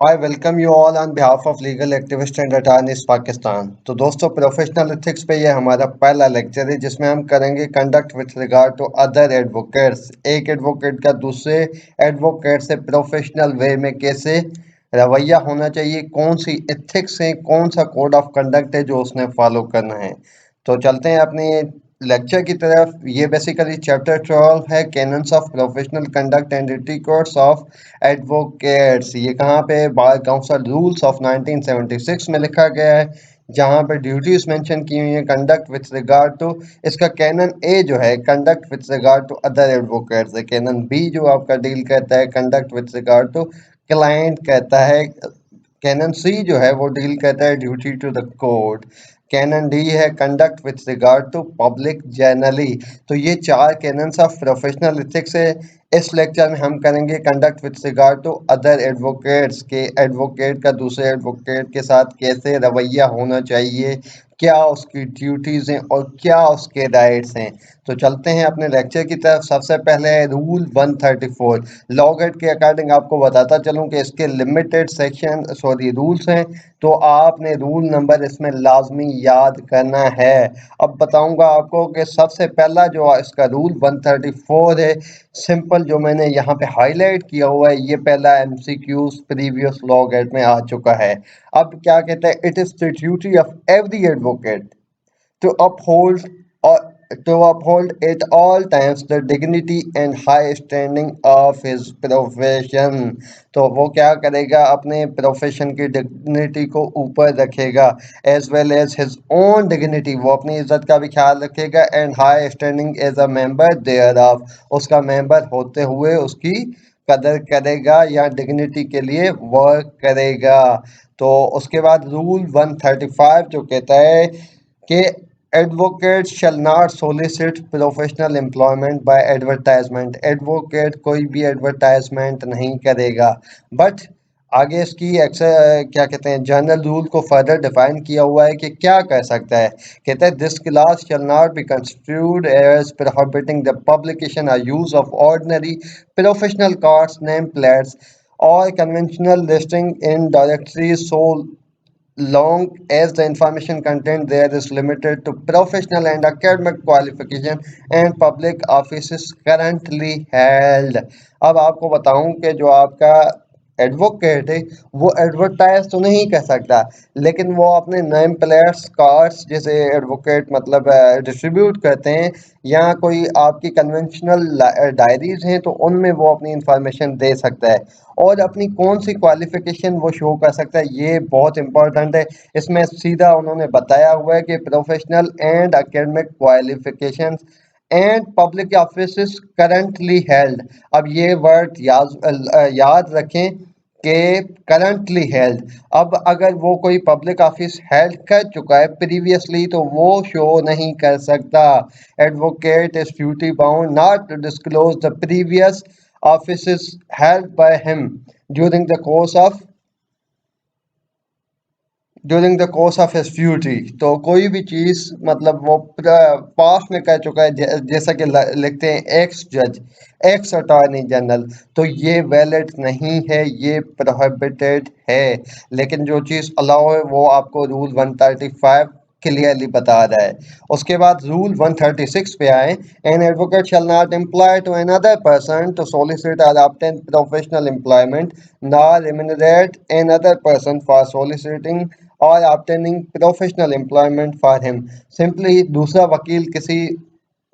I welcome you all on behalf of legal activist and attorneys Pakistan. तो दोस्तों, professional ethics पे ये हमारा पहला लेक्चर है जिसमें हम करेंगे conduct with regard to other advocates. एक एडवोकेट का दूसरे एडवोकेट से प्रोफेशनल वे में कैसे रवैया होना चाहिए, कौन सी एथिक्स है, कौन सा कोड ऑफ कंडक्ट है जो उसने फॉलो करना है। तो चलते हैं अपने लेक्चर की तरफ। ये बेसिकली चैप्टर 12 है, cannons of professional conduct and ethics of advocates. ये कहाँ पे, बार काउंसिल रूल्स ऑफ 1976 में लिखा गया है, जहाँ पे ड्यूटीज मेंशन की हुई है कंडक्ट विथ रिगार्ड टू। इसका कैनन ए जो है conduct with regard to other advocates है। कैनन बी जो आपका डील करता है conduct with regard to client कहता है। कैनन सी जो है वो डील करता है duty to the court. Canon D है conduct with regard to public generally. तो ये चार कैनन्स ऑफ प्रोफेशनल एथिक्स है। इस लेक्चर में हम करेंगे conduct with regard to other advocates के, एडवोकेट का दूसरे एडवोकेट के साथ कैसे रवैया होना चाहिए, क्या उसकी ड्यूटीज हैं और क्या उसके राइट्स हैं। तो चलते हैं अपने लेक्चर की तरफ। सबसे पहले है रूल 134। लॉगेट के अकॉर्डिंग आपको बताता चलूं कि इसके लिमिटेड सेक्शन रूल्स हैं, तो आपने रूल नंबर इसमें लाजमी याद करना है। अब बताऊंगा आपको कि सबसे पहला जो इसका रूल 134 है, सिंपल जो मैंने यहाँ पे हाईलाइट किया हुआ है, ये पहला एमसीक्यूज प्रीवियस लॉ गेट में आ चुका है। अब क्या कहता है, it is the duty of every advocate to uphold or to uphold at all times the dignity and high standing of his profession। तो वो क्या करेगा, अपने प्रोफेशन की डिग्निटी को ऊपर रखेगा, as well as his own dignity, वो अपनी इज्जत का भी ख्याल रखेगा, and high standing as a member thereof, उसका मेंबर होते हुए उसकी कदर करेगा या डिग्निटी के लिए वर्क करेगा। तो उसके बाद रूल 135 जो कहता है कि advocate shall not solicit professional employment bye advertisement. Advocate कोई भी एडवर्टाइजमेंट नहीं करेगा। बट आगे इसकी क्या कहते हैं, जनरल रूल को फर्दर डिफाइन किया हुआ है कि क्या कर सकता है। कहता है this class shall not be constituted as prohibiting the publication or use of ordinary professional cards, name plates or conventional listing in directories so long as the information content there is limited to professional and academic qualification and public offices currently held। अब आपको बताऊं कि जो आपका advocate है वो advertise तो नहीं कर सकता, लेकिन वो अपने नेम प्लेट्स कार्ड्स जैसे एडवोकेट मतलब डिस्ट्रीब्यूट करते हैं, या कोई आपकी कन्वेंशनल डायरीज हैं तो उनमें वो अपनी इंफॉर्मेशन दे सकता है। और अपनी कौन सी क्वालिफिकेशन वो शो कर सकता है, ये बहुत इंपॉर्टेंट है। इसमें सीधा उन्होंने बताया हुआ है कि professional and academic qualification and public office currently held. अब ये वर्ड याद रखें कि करंटली हेल्ड। अब अगर वो कोई पब्लिक ऑफिस हेल्ड कर चुका है प्रीवियसली तो वो शो नहीं कर सकता। Advocate is duty bound not to disclose the previous offices held by him during the course of during the course of his duty. तो कोई भी चीज मतलब वो पास में कर चुका है, जैसा कि लिखते हैं एक्स जज, एक्स अटॉर्नी जनरल, तो ये वैलिड नहीं है, ये प्रोहिबिटेड है। लेकिन जो चीज अलाउ है वो आपको रूल 135 क्लियरली बता रहा है। उसके बाद रूल 136 पे आए, an advocate shall not employ to another person to solicit or obtain professional employment nor remunerate another person for soliciting or obtaining professional employment for him। Simply दूसरा वकील किसी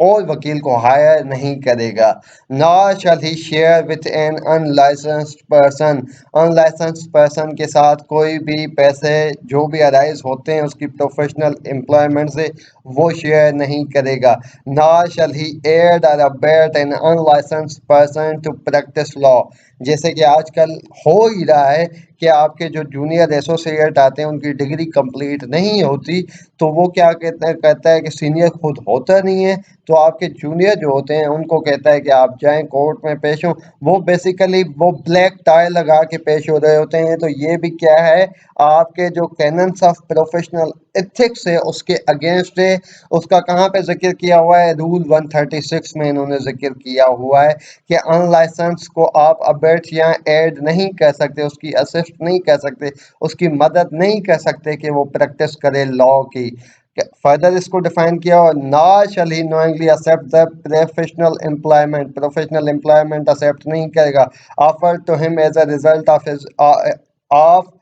और वकील को हायर नहीं करेगा। Nor shall he share with an unlicensed person. Unlicensed person के साथ कोई भी पैसे जो भी अराइज होते हैं उसकी प्रोफेशनल एम्प्लॉयमेंट से वो शेयर नहीं करेगा। Nor shall he aid or abet an unlicensed person to practise law. जैसे कि आजकल हो ही रहा है कि आपके जो जूनियर एसोसिएट आते हैं उनकी डिग्री कंप्लीट नहीं होती, तो वो क्या कहता है कि सीनियर खुद होता नहीं है तो आपके जूनियर जो होते हैं उनको कहता है कि आप जाएं कोर्ट में पेश हो। वो बेसिकली वो ब्लैक टाई लगा के पेश हो रहे होते हैं। तो ये भी क्या है, आपके जो कैनन्स ऑफ प्रोफेशनल एथिक्स है उसके अगेंस्ट है। उसका कहाँ पे जिक्र किया हुआ है, रूल 136 में इन्होंने जिक्र किया हुआ है कि अनलाइसेंस को आप अबेट या ऐड नहीं कर सकते, उसकी असिस्ट नहीं कर सकते, उसकी मदद नहीं कर सकते कि वो प्रैक्टिस करे लॉ की। फर्दर इसको डिफाइन किया, और ना shall he knowingly accept the professional employment accept नहीं करेगा offer to him as a result of his of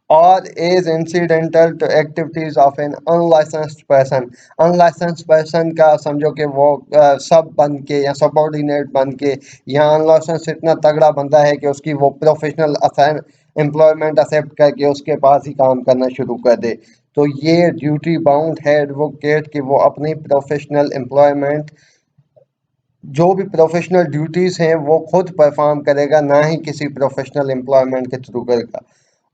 or is incidental to activities of an unlicensed person। Unlicensed person का समझो कि वो सब बन के या सबॉर्डिनेट बन के, या अनलाइसेंस इतना तगड़ा बंदा है कि उसकी वो प्रोफेशनल एम्प्लॉयमेंट एक्सेप्ट करके उसके पास ही काम करना शुरू कर दे। तो ये ड्यूटी बाउंड है एडवोकेट कि वो अपनी प्रोफेशनल एम्प्लॉयमेंट, जो भी प्रोफेशनल ड्यूटीज हैं वो खुद परफॉर्म करेगा, ना ही किसी प्रोफेशनल एम्प्लॉयमेंट के थ्रू करेगा।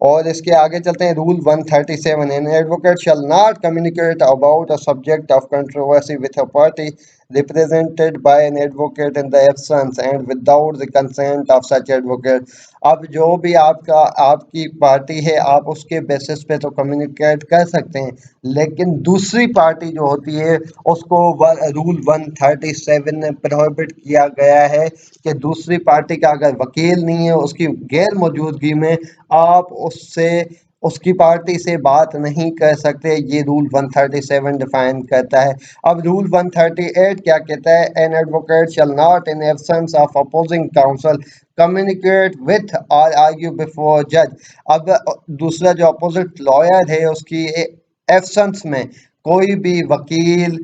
और इसके आगे चलते हैं, rule 137, N advocate shall not communicate about a subject of controversy with a party represented by an advocate in the absence and without the consent of such advocate. अब जो भी आपका आपकी पार्टी है आप उसके बेसिस पे तो कम्युनिकेट कर सकते हैं, लेकिन दूसरी पार्टी जो होती है उसको रूल 137 में प्रोहिबिट किया गया है कि दूसरी पार्टी का अगर वकील नहीं है उसकी गैर मौजूदगी में आप उससे उसकी पार्टी से बात नहीं कर सकते। ये रूल 137 डिफाइन करता है। अब रूल 138 क्या कहता है, an advocate shall not in absence of opposing counsel communicate with or argue before जज। अब दूसरा जो अपोजिट लॉयर है उसकी एब्सेंस में कोई भी वकील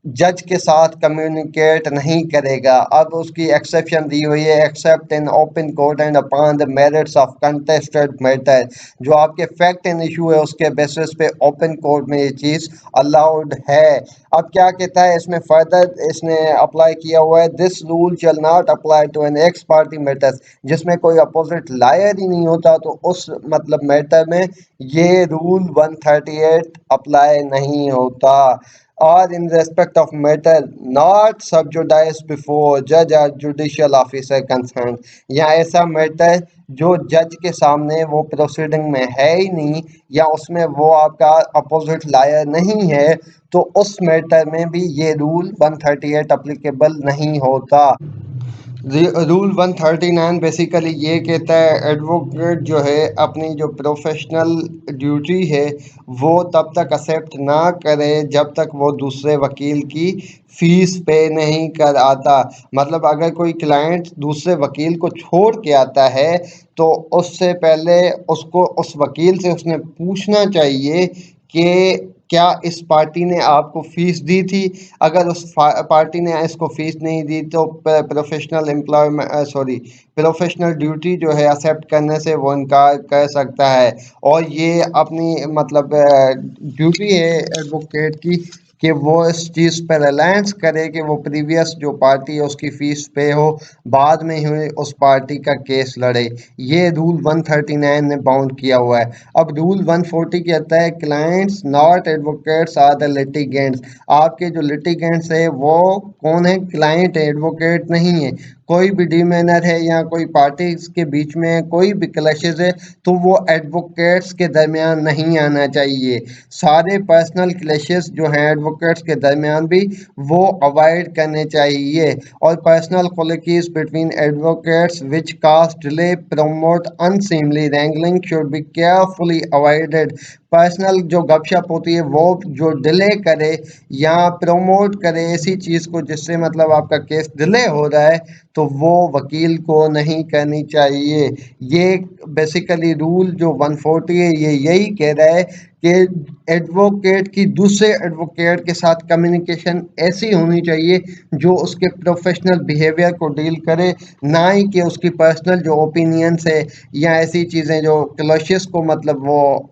जज के साथ कम्युनिकेट नहीं करेगा। अब उसकी एक्सेप्शन दी हुई है, accept in open court and upon the merits of contested matter. जो आपके फैक्ट एंड इशू है उसके बेसिस पे ओपन कोर्ट में ये चीज़ अलाउड है। अब क्या कहता है इसमें, फर्दर इसने अप्लाई किया हुआ है, this rule shall not apply to an ex parte matters, जिसमें कोई अपोजिट लायर ही नहीं होता तो उस मतलब मैटर में ये रूल 138 अप्लाई नहीं होता। और in respect of matter not सब जुडाइस बिफोर जज और जुडिशियल ऑफिसर कंसर्न, या ऐसा मैटर जो जज के सामने वो प्रोसीडिंग में है ही नहीं, या उसमें वो आपका अपोजिट लायर नहीं है, तो उस मैटर में भी ये रूल 138 अप्लीकेबल नहीं होता। रूल 139 बेसिकली ये कहता है एडवोकेट जो है अपनी जो प्रोफेशनल ड्यूटी है वो तब तक एक्सेप्ट ना करे जब तक वो दूसरे वकील की फीस पे नहीं कर आता। मतलब अगर कोई क्लाइंट दूसरे वकील को छोड़ के आता है तो उससे पहले उसको उस वकील से उसने पूछना चाहिए कि क्या इस पार्टी ने आपको फीस दी थी। अगर उस पार्टी ने इसको फीस नहीं दी तो professional employment sorry professional duty जो है एक्सेप्ट करने से वो इनकार कर सकता है। और ये अपनी मतलब ड्यूटी है एडवोकेट की कि वो इस चीज़ पर रिलायंस करे कि वो प्रीवियस जो पार्टी है उसकी फीस पे हो, बाद में ही उस पार्टी का केस लड़े। ये रूल 139 ने बाउंड किया हुआ है। अब रूल 140 कहता है clients not advocates are the litigants. आपके जो लिटिगेंट्स है वो कौन है, क्लाइंट है, एडवोकेट नहीं है। कोई भी डिमेनर है या कोई पार्टीज के बीच में कोई भी क्लैशेस है तो वो एडवोकेट्स के दरमियान नहीं आना चाहिए। सारे पर्सनल क्लैशेस जो हैं एडवोकेट्स के दरमियान भी वो अवॉइड करने चाहिए। और personal qualities between advocates which cast delay promote unseemly wrangling should be carefully avoided. Personal जो गपशप होती है वो जो डिले करे या प्रमोट करे ऐसी चीज़ को जिससे मतलब आपका केस डिले हो रहा है तो वो वकील को नहीं करनी चाहिए। ये बेसिकली रूल जो 140 है ये यही कह रहा है कि एडवोकेट की दूसरे एडवोकेट के साथ कम्युनिकेशन ऐसी होनी चाहिए जो उसके प्रोफेशनल बिहेवियर को डील करे, ना ही कि उसकी पर्सनल जो ओपिनियंस है या ऐसी चीज़ें जो क्लशियस को मतलब वो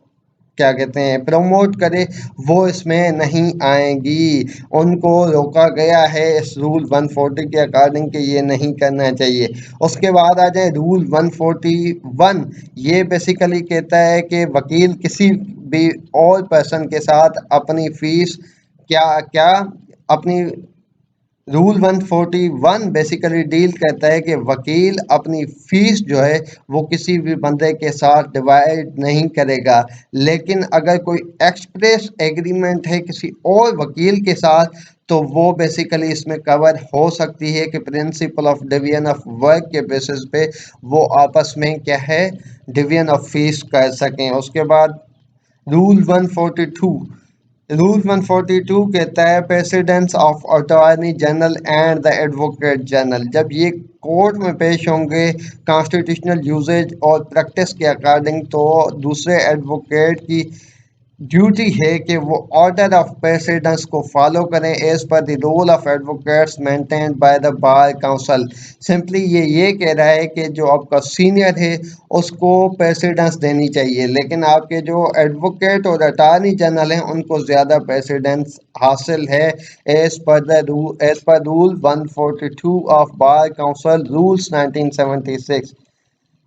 क्या कहते हैं प्रमोट करे, वो इसमें नहीं आएंगी। उनको रोका गया है इस रूल 140 के अकॉर्डिंग कि ये नहीं करना चाहिए। उसके बाद आ जाए रूल 141। ये बेसिकली कहता है कि वकील किसी भी और पर्सन के साथ अपनी फीस क्या क्या अपनी रूल 141 बेसिकली डील करता है कि वकील अपनी फीस जो है वो किसी भी बंदे के साथ डिवाइड नहीं करेगा, लेकिन अगर कोई एक्सप्रेस एग्रीमेंट है किसी और वकील के साथ तो वो बेसिकली इसमें कवर हो सकती है कि principle of division of work के बेसिस पे वो आपस में क्या है, डिवीजन ऑफ फीस कर सकें। उसके बाद रूल 142, रूल 142 कहता है presidents of attorney general and the advocate general जब ये कोर्ट में पेश होंगे कॉन्स्टिट्यूशनल यूजेज और प्रैक्टिस के अकॉर्डिंग तो दूसरे एडवोकेट की ड्यूटी है कि वो ऑर्डर ऑफ प्रेसिडेंस को फॉलो करें as per the rule of advocates maintained by the bar council. Simply ये कह रहा है कि जो आपका सीनियर है उसको प्रेसिडेंस देनी चाहिए, लेकिन आपके जो एडवोकेट और अटॉर्नी जनरल हैं उनको ज़्यादा प्रेसिडेंस हासिल है as per rule 142 of bar council rules 1976।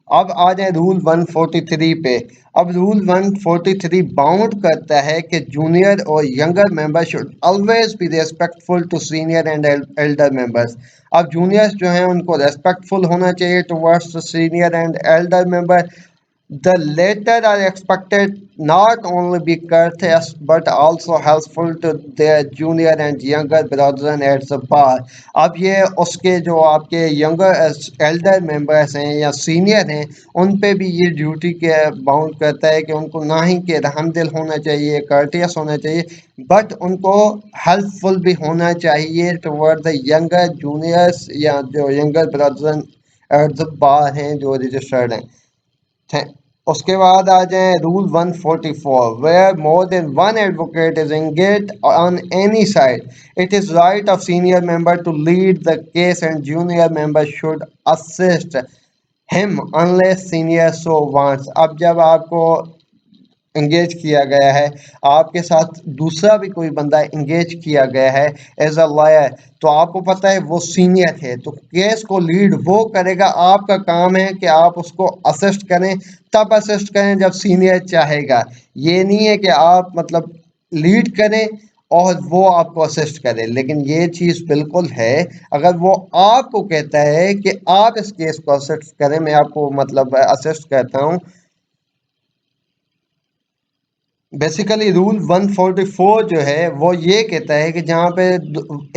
अब आ जाए रूल 143 पे। अब रूल 143 बाउंड करता है कि junior or younger member should always be respectful to senior and elder members. अब जूनियर्स जो हैं उनको रेस्पेक्टफुल होना चाहिए towards the senior and elder member. The latter are expected not only be courteous but also helpful to their junior and younger brethren at the bar। अब ये उसके जो आपके यंगर एल्डर मेंबर्स हैं या सीनियर हैं उन पे भी ये ड्यूटी के बाउंड करता है कि उनको ना ही के रहमदिल होना चाहिए, कर्टियस होना चाहिए, बट उनको हेल्पफुल भी होना चाहिए टुवर्ड द यंगर जूनियर्स या जो younger brothers at the bar हैं जो रजिस्टर्ड हैं। उसके बाद आ जाए rule 144 where more than one advocate is engage on any side it is right of senior member to lead the case and junior member should assist him unless senior so wants. अब जब आपको engage किया गया है, आपके साथ दूसरा भी कोई बंदा इंगेज किया गया है एज अ लॉयर, तो आपको पता है वो सीनियर है तो केस को लीड वो करेगा। आपका काम है कि आप उसको असिस्ट करें, तब असिस्ट करें जब सीनियर चाहेगा। ये नहीं है कि आप मतलब लीड करें और वो आपको असिस्ट करे, लेकिन ये चीज़ बिल्कुल है अगर वो आपको कहता है कि आप इस केस को असिस्ट करें, मैं आपको मतलब असिस्ट करता हूँ। बेसिकली रूल 144 जो है वो ये कहता है कि जहाँ पे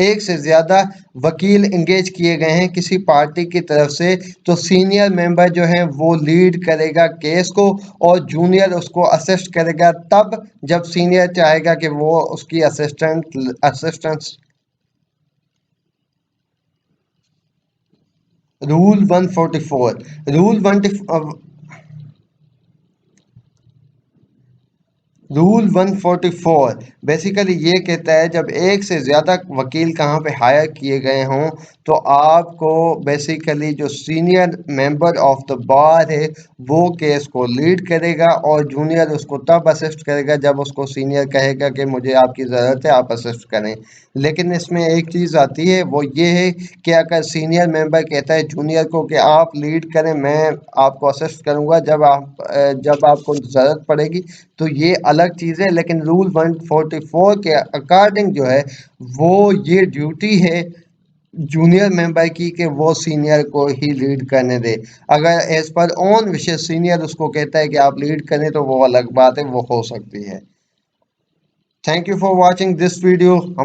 एक से ज़्यादा वकील इंगेज किए गए हैं किसी पार्टी की तरफ से तो सीनियर मेंबर जो है वो लीड करेगा केस को और जूनियर उसको असिस्ट करेगा तब जब सीनियर चाहेगा कि वो उसकी assistance. Rule 144, rule 1 rule 144 basically ये कहता है जब एक से ज़्यादा वकील कहाँ पे हायर किए गए हों तो आपको बेसिकली जो senior member of the bar है वो केस को लीड करेगा और जूनियर उसको तब असिस्ट करेगा जब उसको सीनियर कहेगा कि मुझे आपकी ज़रूरत है, आप असिस्ट करें। लेकिन इसमें एक चीज़ आती है वो ये है कि अगर सीनियर मेंबर कहता है जूनियर को कि आप लीड करें, मैं आपको असिस्ट करूँगा जब आपको ज़रूरत पड़ेगी, तो ये अलग चीज़ है। लेकिन रूल 144 के अकॉर्डिंग जो है वो ये ड्यूटी है जूनियर मेंबर की कि वो सीनियर को ही लीड करने दे। अगर एज पर ओन विशेष सीनियर उसको कहता है कि आप लीड करें तो वो अलग बात है, वो हो सकती है। Thank you for watching this video.